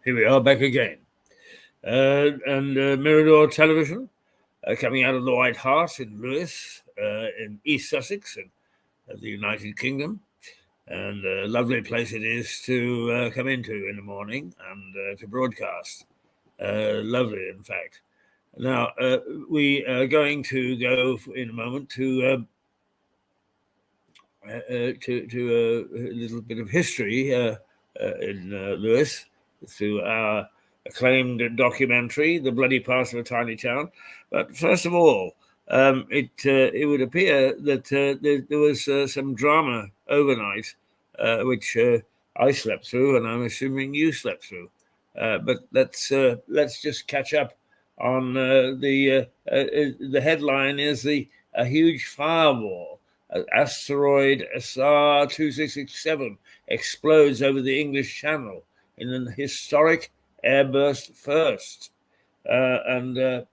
Here we are back again. And Mirador Television, coming out of the White Hart in Lewes, in East Sussex, in the United Kingdom. And a lovely place it is to come into in the morning and to broadcast. Lovely, in fact. Now, we are going to go in a moment to a little bit of history in Lewes through our acclaimed documentary, The Bloody Past of a Tiny Town. But first of all, it would appear that there was some drama overnight, which I slept through, and I'm assuming you slept through. But let's just catch up on the headline is a huge fireball. Asteroid SR 2667 explodes over the English Channel in an historic airburst first. And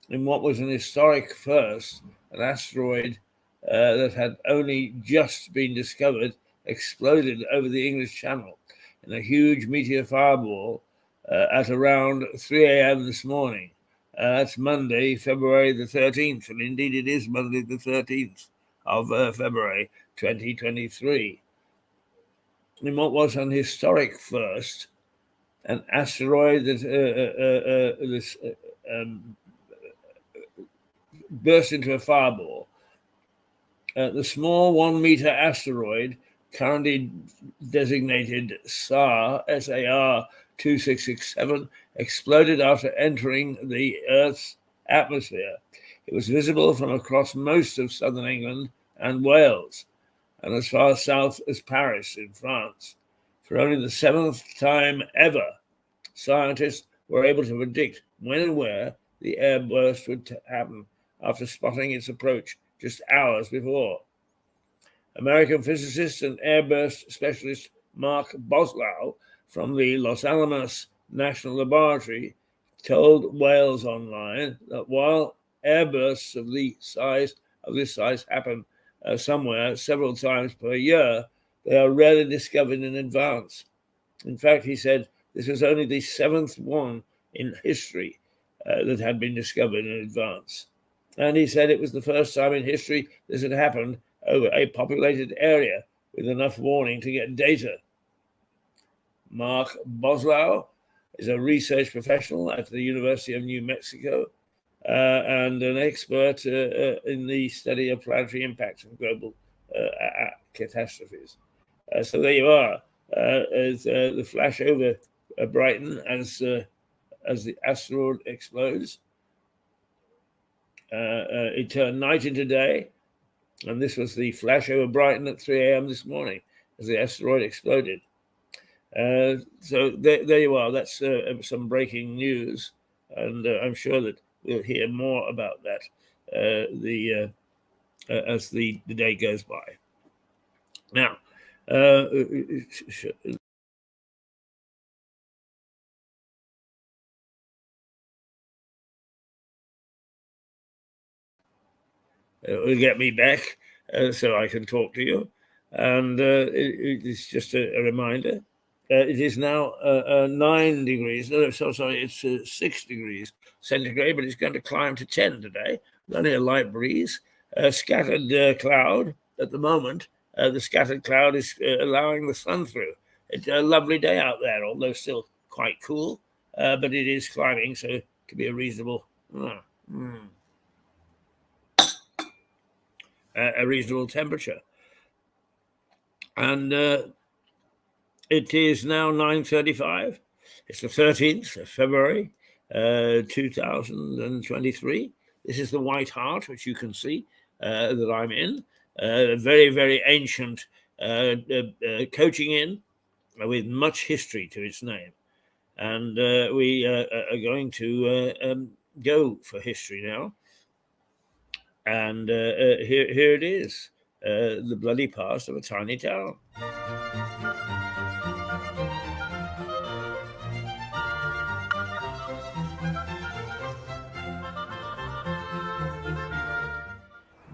in what was an historic first, an asteroid that had only just been discovered exploded over the English Channel in a huge meteor fireball at around 3 a.m. this morning. That's Monday, February the 13th, and indeed it is Monday the 13th of February 2023. In what was an historic first, an asteroid that burst into a fireball. The small 1 meter asteroid, currently designated SAR 2667, exploded after entering the Earth's atmosphere. It was visible from across most of southern England and Wales, and as far south as Paris in France. For only the 7th time ever, scientists were able to predict when and where the airburst would happen after spotting its approach just hours before. American physicist and airburst specialist Mark Boslow from the Los Alamos National Laboratory told Wales Online that while airbursts of this size happen somewhere several times per year, they are rarely discovered in advance. In fact, he said this was only the 7th one in history that had been discovered in advance. And he said it was the first time in history this had happened over a populated area with enough warning to get data. Mark Boslow is a research professional at the University of New Mexico and an expert in the study of planetary impacts of global catastrophes. So there you are. As the flash over Brighton as the asteroid explodes. It turned night into day, and this was the flash over Brighton at 3 a.m. this morning as the asteroid exploded. So there you are. That's some breaking news, and I'm sure that we'll hear more about that as the day goes by. Now, it will get me back so I can talk to you. And it's just a reminder. It is now 9 degrees. No, so sorry, it's 6 degrees centigrade, but it's going to climb to 10 today. Only a light breeze. Scattered cloud at the moment. The scattered cloud is allowing the sun through. It's a lovely day out there, although still quite cool. But it is climbing, so it could be a reasonable... a reasonable temperature. And it is now 9:35. It's the 13th of February, 2023. This is the White Hart, which you can see that I'm in. A very, very ancient coaching inn with much history to its name. And we are going to go for history now. And here it is, the bloody past of a tiny town.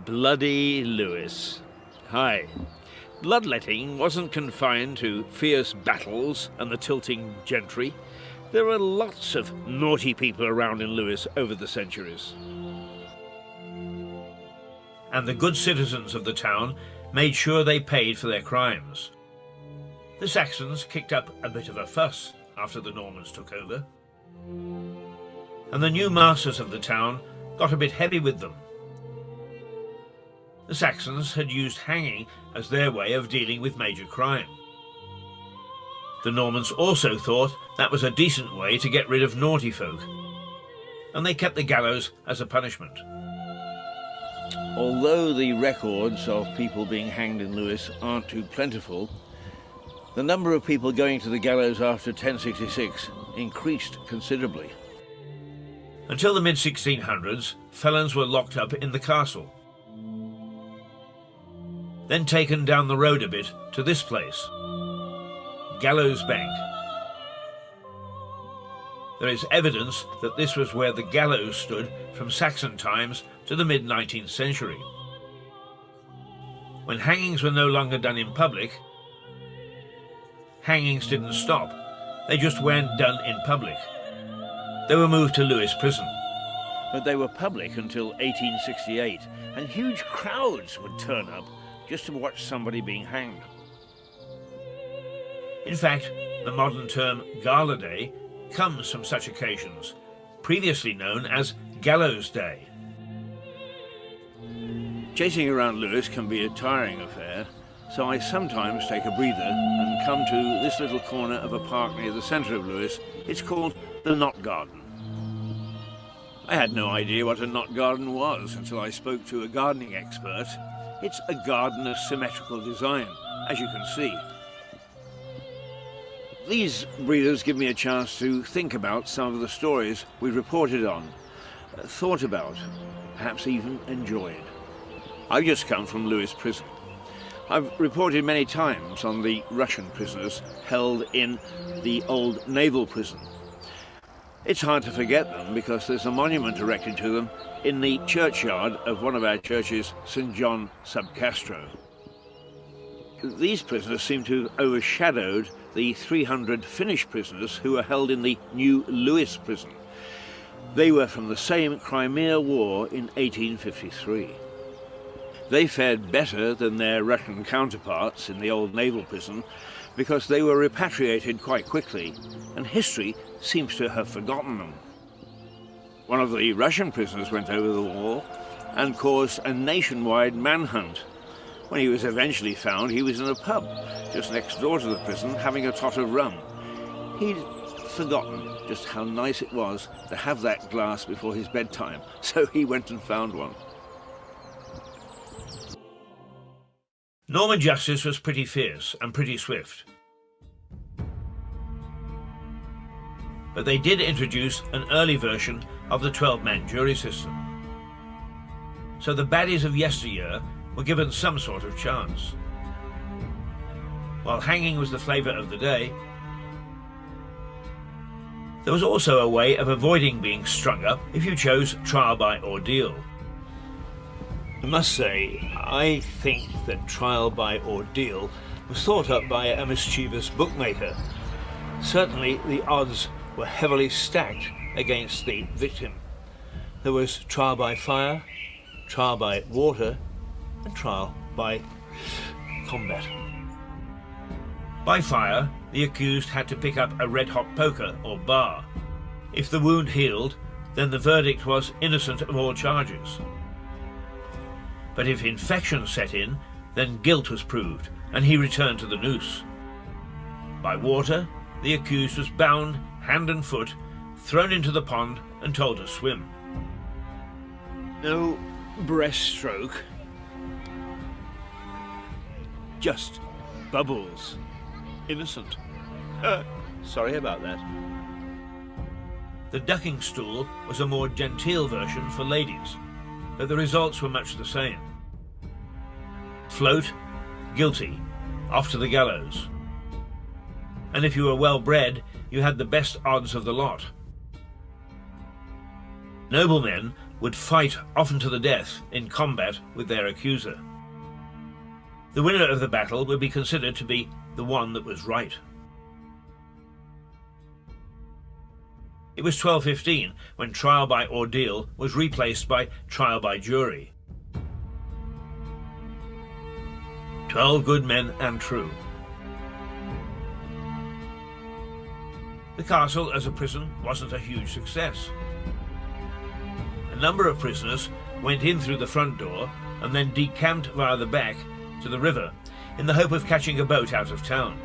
Bloody Lewes. Hi. Bloodletting wasn't confined to fierce battles and the tilting gentry. There were lots of naughty people around in Lewes over the centuries. And the good citizens of the town made sure they paid for their crimes. The Saxons kicked up a bit of a fuss after the Normans took over, and the new masters of the town got a bit heavy with them. The Saxons had used hanging as their way of dealing with major crime. The Normans also thought that was a decent way to get rid of naughty folk, and they kept the gallows as a punishment. Although the records of people being hanged in Lewes aren't too plentiful, the number of people going to the gallows after 1066 increased considerably. Until the mid-1600s, felons were locked up in the castle, then taken down the road a bit to this place, Gallows Bank. There is evidence that this was where the gallows stood from Saxon times to the mid-19th century. When hangings were no longer done in public, hangings didn't stop. They just weren't done in public. They were moved to Lewes Prison. But they were public until 1868, and huge crowds would turn up just to watch somebody being hanged. In fact, the modern term Gala Day comes from such occasions, previously known as Gallows Day. Chasing around Lewes can be a tiring affair, so I sometimes take a breather and come to this little corner of a park near the centre of Lewes. It's called the Knot Garden. I had no idea what a knot garden was until I spoke to a gardening expert. It's a garden of symmetrical design, as you can see. These breathers give me a chance to think about some of the stories we reported on, thought about, perhaps even enjoyed. I've just come from Lewes Prison. I've reported many times on the Russian prisoners held in the old naval prison. It's hard to forget them because there's a monument erected to them in the churchyard of one of our churches, St. John sub Castro. These prisoners seem to have overshadowed the 300 Finnish prisoners who were held in the new Lewes prison. They were from the same Crimea War in 1853. They fared better than their Russian counterparts in the old naval prison because they were repatriated quite quickly, and history seems to have forgotten them. One of the Russian prisoners went over the wall and caused a nationwide manhunt. When he was eventually found, he was in a pub just next door to the prison having a tot of rum. He'd forgotten just how nice it was to have that glass before his bedtime, so he went and found one. Norman justice was pretty fierce and pretty swift. But they did introduce an early version of the 12-man jury system. So the baddies of yesteryear were given some sort of chance. While hanging was the flavour of the day, there was also a way of avoiding being strung up if you chose trial by ordeal. I must say, I think that trial by ordeal was thought up by a mischievous bookmaker. Certainly the odds were heavily stacked against the victim. There was trial by fire, trial by water, and trial by combat. By fire, the accused had to pick up a red-hot poker or bar. If the wound healed, then the verdict was innocent of all charges. But if infection set in, then guilt was proved, and he returned to the noose. By water, the accused was bound hand and foot, thrown into the pond and told to swim. No breaststroke, just bubbles. Innocent. Sorry about that. The ducking stool was a more genteel version for ladies, but the results were much the same. Float, guilty, off to the gallows. And if you were well bred, you had the best odds of the lot. Noblemen would fight often to the death in combat with their accuser. The winner of the battle would be considered to be the one that was right. It was 1215 when trial by ordeal was replaced by trial by jury. 12 good men and true. The castle as a prison wasn't a huge success. A number of prisoners went in through the front door and then decamped via the back to the river in the hope of catching a boat out of town.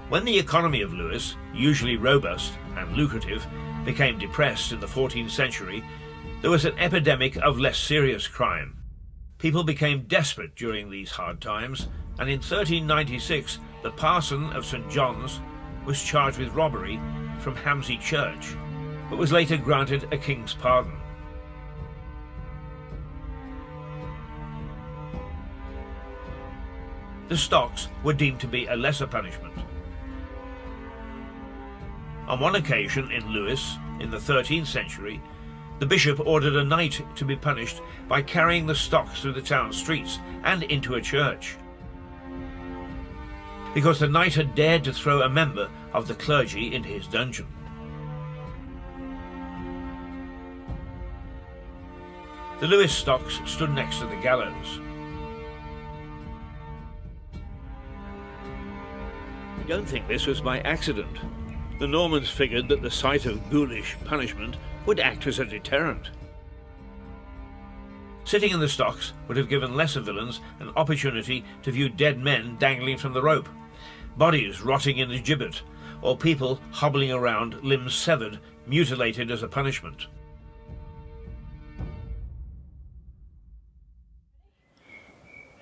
When the economy of Lewes, usually robust and lucrative, became depressed in the 14th century, there was an epidemic of less serious crime. People became desperate during these hard times, and in 1396 the parson of St. John's was charged with robbery from Hamsey Church, but was later granted a king's pardon. The stocks were deemed to be a lesser punishment. On one occasion in Lewes, in the 13th century, the bishop ordered a knight to be punished by carrying the stocks through the town streets and into a church, because the knight had dared to throw a member of the clergy into his dungeon. The Lewes stocks stood next to the gallows. I don't think this was by accident. The Normans figured that the sight of ghoulish punishment would act as a deterrent. Sitting in the stocks would have given lesser villains an opportunity to view dead men dangling from the rope, bodies rotting in the gibbet, or people hobbling around, limbs severed, mutilated as a punishment.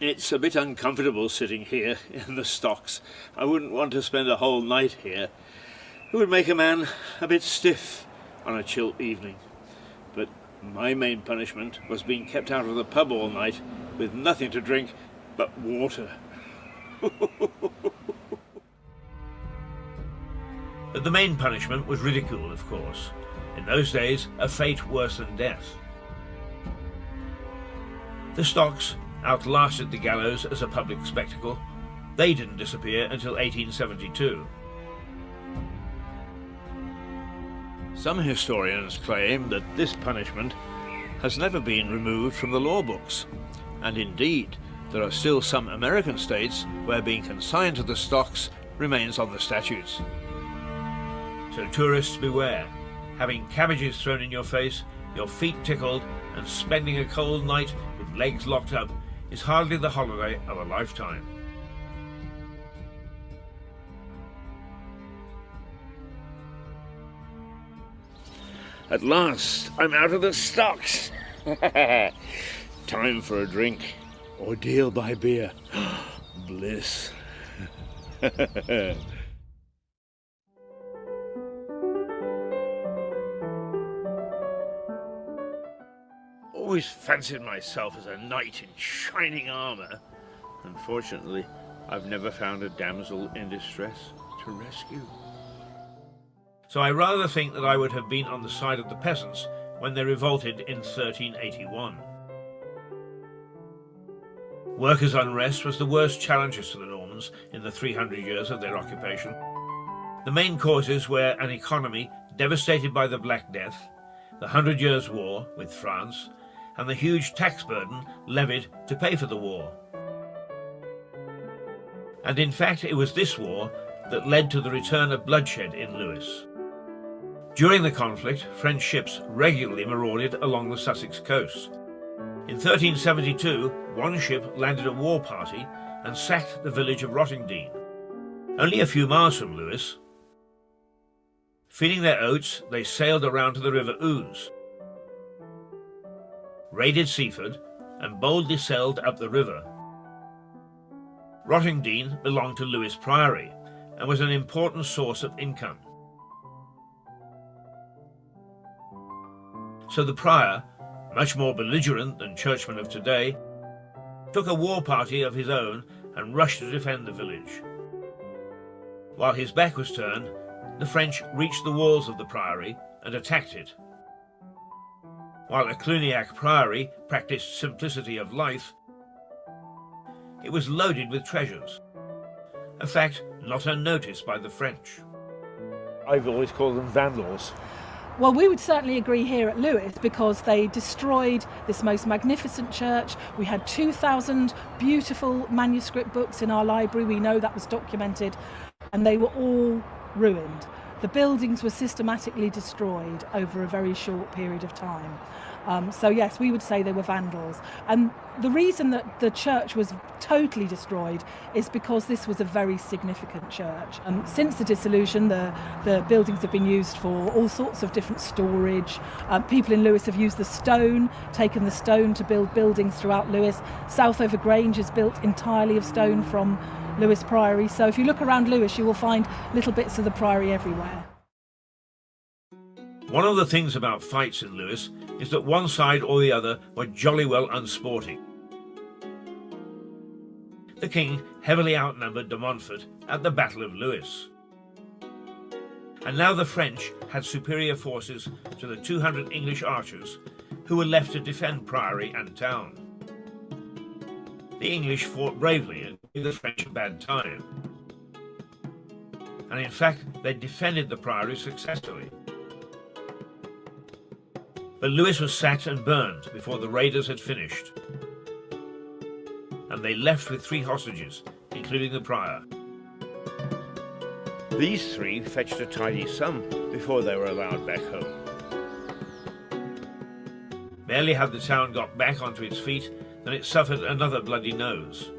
It's a bit uncomfortable sitting here in the stocks. I wouldn't want to spend a whole night here. It would make a man a bit stiff on a chill evening. But my main punishment was being kept out of the pub all night with nothing to drink but water. But the main punishment was ridicule, of course. In those days, a fate worse than death. The stocks outlasted the gallows as a public spectacle. They didn't disappear until 1872. Some historians claim that this punishment has never been removed from the law books, and indeed there are still some American states where being consigned to the stocks remains on the statutes. So tourists beware. Having cabbages thrown in your face, your feet tickled, and spending a cold night with legs locked up is hardly the holiday of a lifetime. At last, I'm out of the stocks. Time for a drink. Ordeal by beer. Bliss. Always fancied myself as a knight in shining armour. Unfortunately, I've never found a damsel in distress to rescue. So I rather think that I would have been on the side of the peasants when they revolted in 1381. Workers' unrest was the worst challenges to the Normans in the 300 years of their occupation. The main causes were an economy devastated by the Black Death, the 100 Years' War with France, and the huge tax burden levied to pay for the war. And in fact, it was this war that led to the return of bloodshed in Lewes. During the conflict, French ships regularly marauded along the Sussex coast. In 1372, one ship landed a war party and sacked the village of Rottingdean, only a few miles from Lewes. Feeding their oats, they sailed around to the River Ouse, raided Seaford, and boldly sailed up the river. Rottingdean belonged to Lewes Priory and was an important source of income. So the prior, much more belligerent than churchmen of today, took a war party of his own and rushed to defend the village. While his back was turned, the French reached the walls of the priory and attacked it. While a Cluniac priory practiced simplicity of life, it was loaded with treasures, a fact not unnoticed by the French. I've always called them vandals. Well, we would certainly agree here at Lewes because they destroyed this most magnificent church. We had 2,000 beautiful manuscript books in our library. We know that was documented, and they were all ruined. The buildings were systematically destroyed over a very short period of time. So yes, we would say they were vandals. And the reason that the church was totally destroyed is because this was a very significant church. Since the dissolution, the buildings have been used for all sorts of different storage. People in Lewes have used the stone, taken the stone to build buildings throughout Lewes. Southover Grange is built entirely of stone from Lewes Priory. So if you look around Lewes, you will find little bits of the priory everywhere. One of the things about fights in Lewes is that one side or the other were jolly well unsporting. The king heavily outnumbered de Montfort at the Battle of Lewes. And now the French had superior forces to the 200 English archers who were left to defend priory and town. The English fought bravely and gave the French a bad time. And in fact, they defended the priory successfully. But Lewes was sacked and burned before the raiders had finished. And they left with 3 hostages, including the prior. These 3 fetched a tidy sum before they were allowed back home. Barely had the town got back onto its feet than it suffered another bloody nose.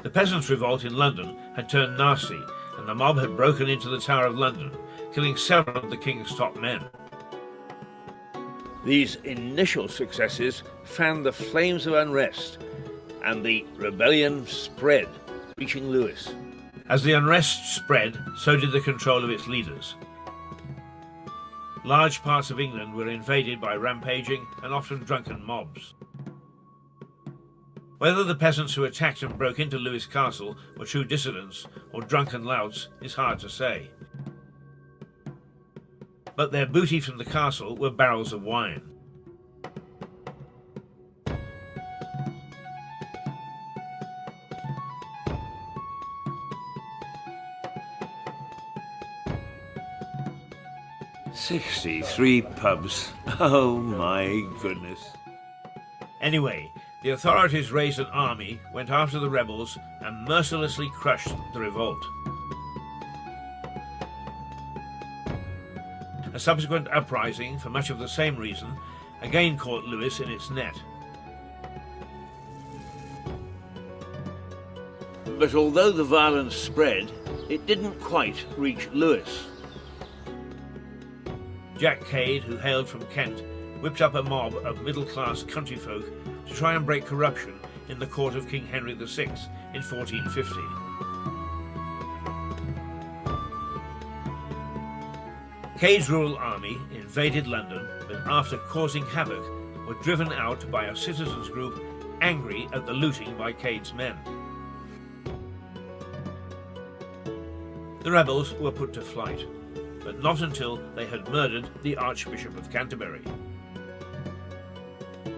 The peasants' revolt in London had turned nasty, and the mob had broken into the Tower of London, killing several of the king's top men. These initial successes fanned the flames of unrest, and the rebellion spread, reaching Lewes. As the unrest spread, so did the control of its leaders. Large parts of England were invaded by rampaging and often drunken mobs. Whether the peasants who attacked and broke into Lewes Castle were true dissidents or drunken louts is hard to say. But their booty from the castle were barrels of wine. "63 pubs. Oh my goodness." Anyway, the authorities raised an army, went after the rebels, and mercilessly crushed the revolt. A subsequent uprising, for much of the same reason, again caught Lewes in its net. But although the violence spread, it didn't quite reach Lewes. Jack Cade, who hailed from Kent, whipped up a mob of middle-class country folk to try and break corruption in the court of King Henry VI in 1450. Cade's rural army invaded London, but after causing havoc, were driven out by a citizens' group angry at the looting by Cade's men. The rebels were put to flight, but not until they had murdered the Archbishop of Canterbury.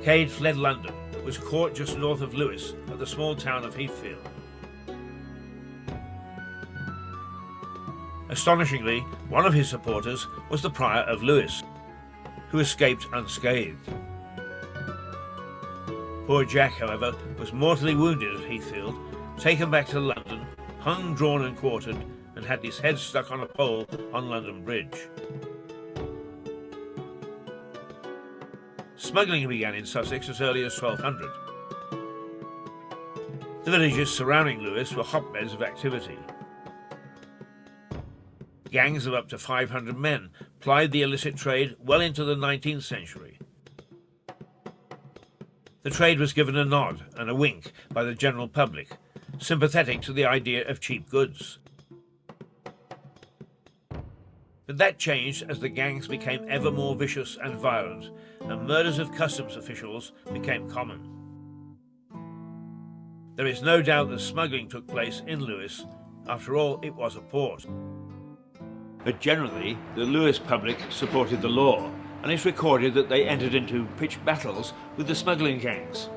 Cade fled London, but was caught just north of Lewes at the small town of Heathfield. Astonishingly, one of his supporters was the Prior of Lewes, who escaped unscathed. Poor Jack, however, was mortally wounded at Heathfield, taken back to London, hung, drawn and quartered, and had his head stuck on a pole on London Bridge. Smuggling began in Sussex as early as 1200. The villages surrounding Lewes were hotbeds of activity. Gangs of up to 500 men plied the illicit trade well into the 19th century. The trade was given a nod and a wink by the general public, sympathetic to the idea of cheap goods. But that changed as the gangs became ever more vicious and violent, and murders of customs officials became common. There is no doubt that smuggling took place in Lewes. After all, it was a port. But generally, the Lewes public supported the law, and it's recorded that they entered into pitched battles with the smuggling gangs.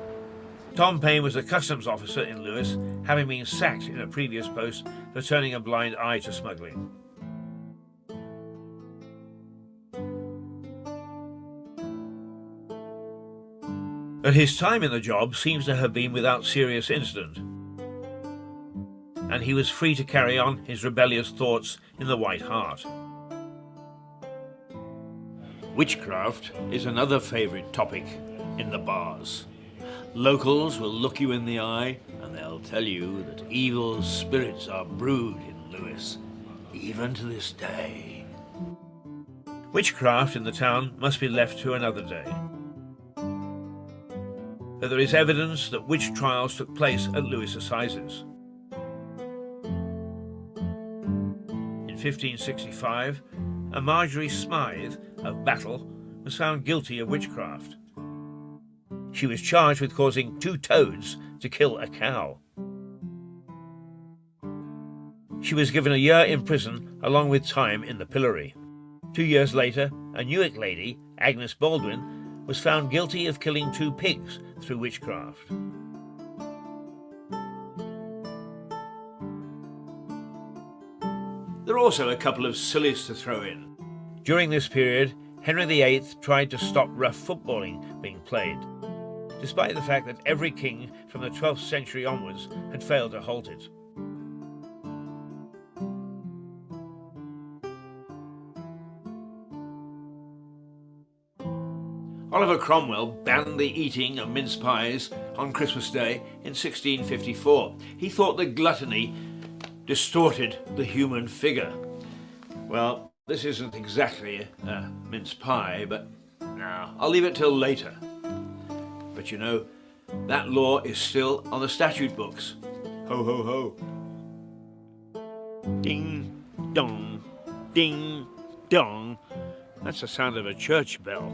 Tom Paine was a customs officer in Lewes, having been sacked in a previous post for turning a blind eye to smuggling. But his time in the job seems to have been without serious incident, and he was free to carry on his rebellious thoughts in the White Hart. Witchcraft is another favourite topic in the bars. Locals will look you in the eye and they'll tell you that evil spirits are brewed in Lewes, even to this day. Witchcraft in the town must be left to another day. But there is evidence that witch trials took place at Lewes Assizes. In 1565, a Marjorie Smythe of Battle was found guilty of witchcraft. She was charged with causing 2 toads to kill a cow. She was given a year in prison along with time in the pillory. 2 years later, a Newark lady, Agnes Baldwin, was found guilty of killing 2 pigs through witchcraft. There are also a couple of sillies to throw in. During this period, Henry VIII tried to stop rough footballing being played, despite the fact that every king from the 12th century onwards had failed to halt it. Oliver Cromwell banned the eating of mince pies on Christmas Day in 1654. He thought that gluttony distorted the human figure. Well, this isn't exactly a mince pie, but no, I'll leave it till later. But you know, that law is still on the statute books. Ho, ho, ho. Ding, dong, ding, dong. That's the sound of a church bell.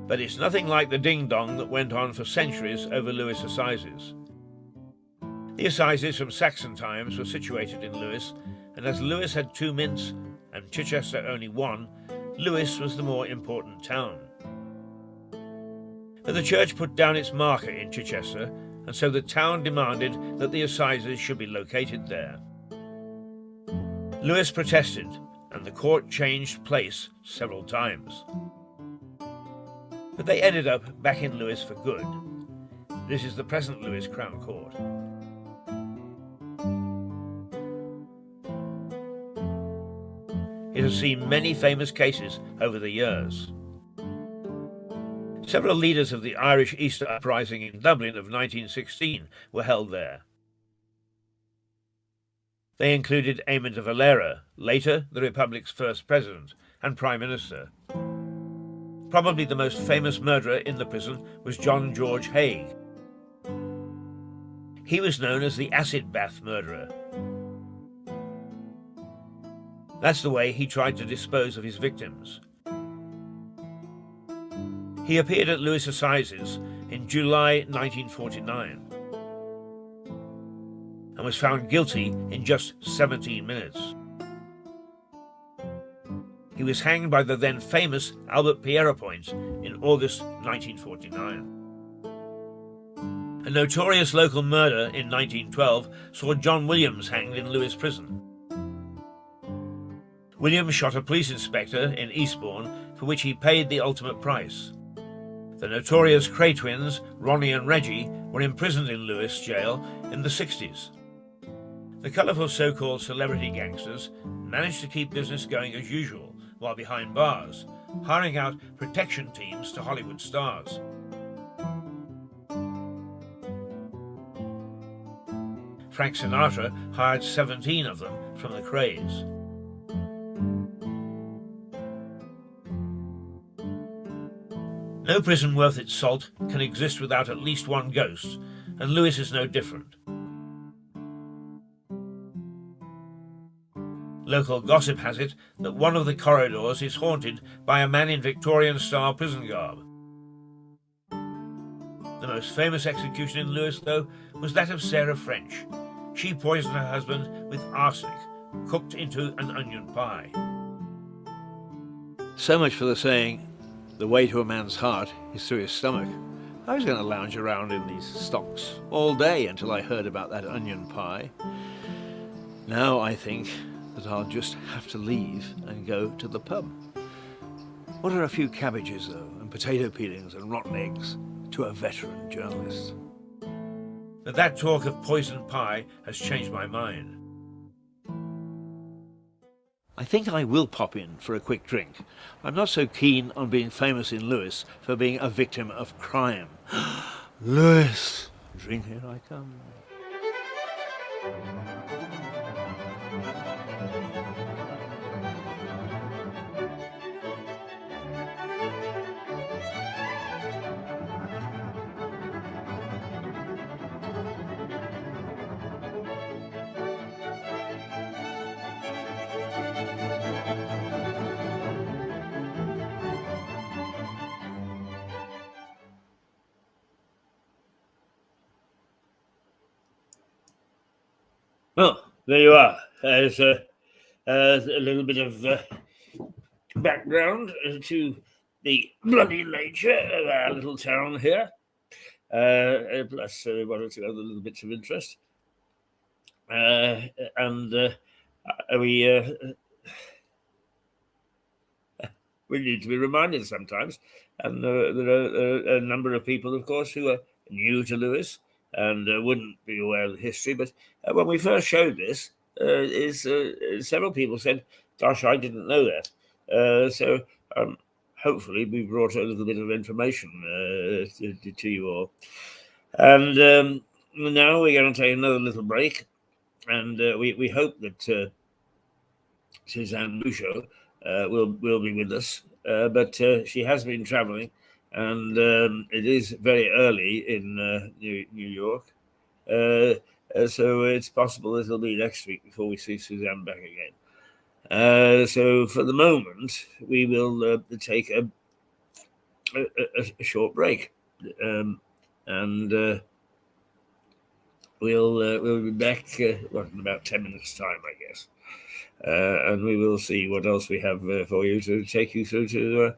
But it's nothing like the ding-dong that went on for centuries over Lewes Assizes. The Assizes from Saxon times were situated in Lewes, and as Lewes had 2 mints and Chichester only 1, Lewes was the more important town. But the church put down its marker in Chichester, and so the town demanded that the Assizes should be located there. Lewes protested, and the court changed place several times. But they ended up back in Lewes for good. This is the present Lewes Crown Court. It has seen many famous cases over the years. Several leaders of the Irish Easter Uprising in Dublin of 1916 were held there. They included Eamon de Valera, later the Republic's first president and Prime Minister. Probably the most famous murderer in the prison was John George Haigh. He was known as the acid bath murderer. That's the way he tried to dispose of his victims. He appeared at Lewes Assizes in July 1949 and was found guilty in just 17 minutes. He was hanged by the then famous Albert Pierrepoint in August 1949. A notorious local murder in 1912 saw John Williams hanged in Lewes Prison. Williams shot a police inspector in Eastbourne, for which he paid the ultimate price. The notorious Kray twins, Ronnie and Reggie, were imprisoned in Lewes jail in the 60s. The colourful so-called celebrity gangsters managed to keep business going as usual, while behind bars, hiring out protection teams to Hollywood stars. Frank Sinatra hired 17 of them from the Krays. No prison worth its salt can exist without at least one ghost, and Lewes is no different. Local gossip has it that one of the corridors is haunted by a man in Victorian-style prison garb. The most famous execution in Lewes, though, was that of Sarah French. She poisoned her husband with arsenic, cooked into an onion pie. So much for the saying, the way to a man's heart is through his stomach. I was going to lounge around in these stocks all day until I heard about that onion pie. Now I think that I'll just have to leave and go to the pub. What are a few cabbages, though, and potato peelings and rotten eggs to a veteran journalist? But that talk of poison pie has changed my mind. I think I will pop in for a quick drink. I'm not so keen on being famous in Lewes for being a victim of crime. Lewes! Drink here I come. Well, there you are. There's a little bit of background to the bloody nature of our little town here, plus one or two other little bits of interest. We need to be reminded sometimes. And there are a number of people, of course, who are new to Lewes and wouldn't be aware of the history. But when we first showed this, several people said, "Gosh, I didn't know that." So hopefully we brought a little bit of information to you all. And now we're going to take another little break, and we hope that Suzanne Bouchot will be with us, but she has been traveling. And it is very early in New York. So it's possible it'll be next week before we see Suzanne back again. So for the moment, we will take a short break. And we'll be back in about 10 minutes' time, I guess. And we will see what else we have for you to take you through to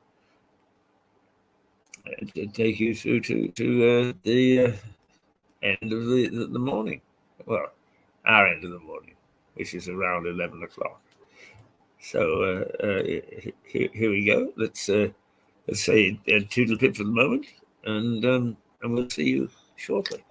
the end of the morning. Well, our end of the morning, which is around 11 o'clock. So here we go. Let's say toodle pip for the moment, and we'll see you shortly.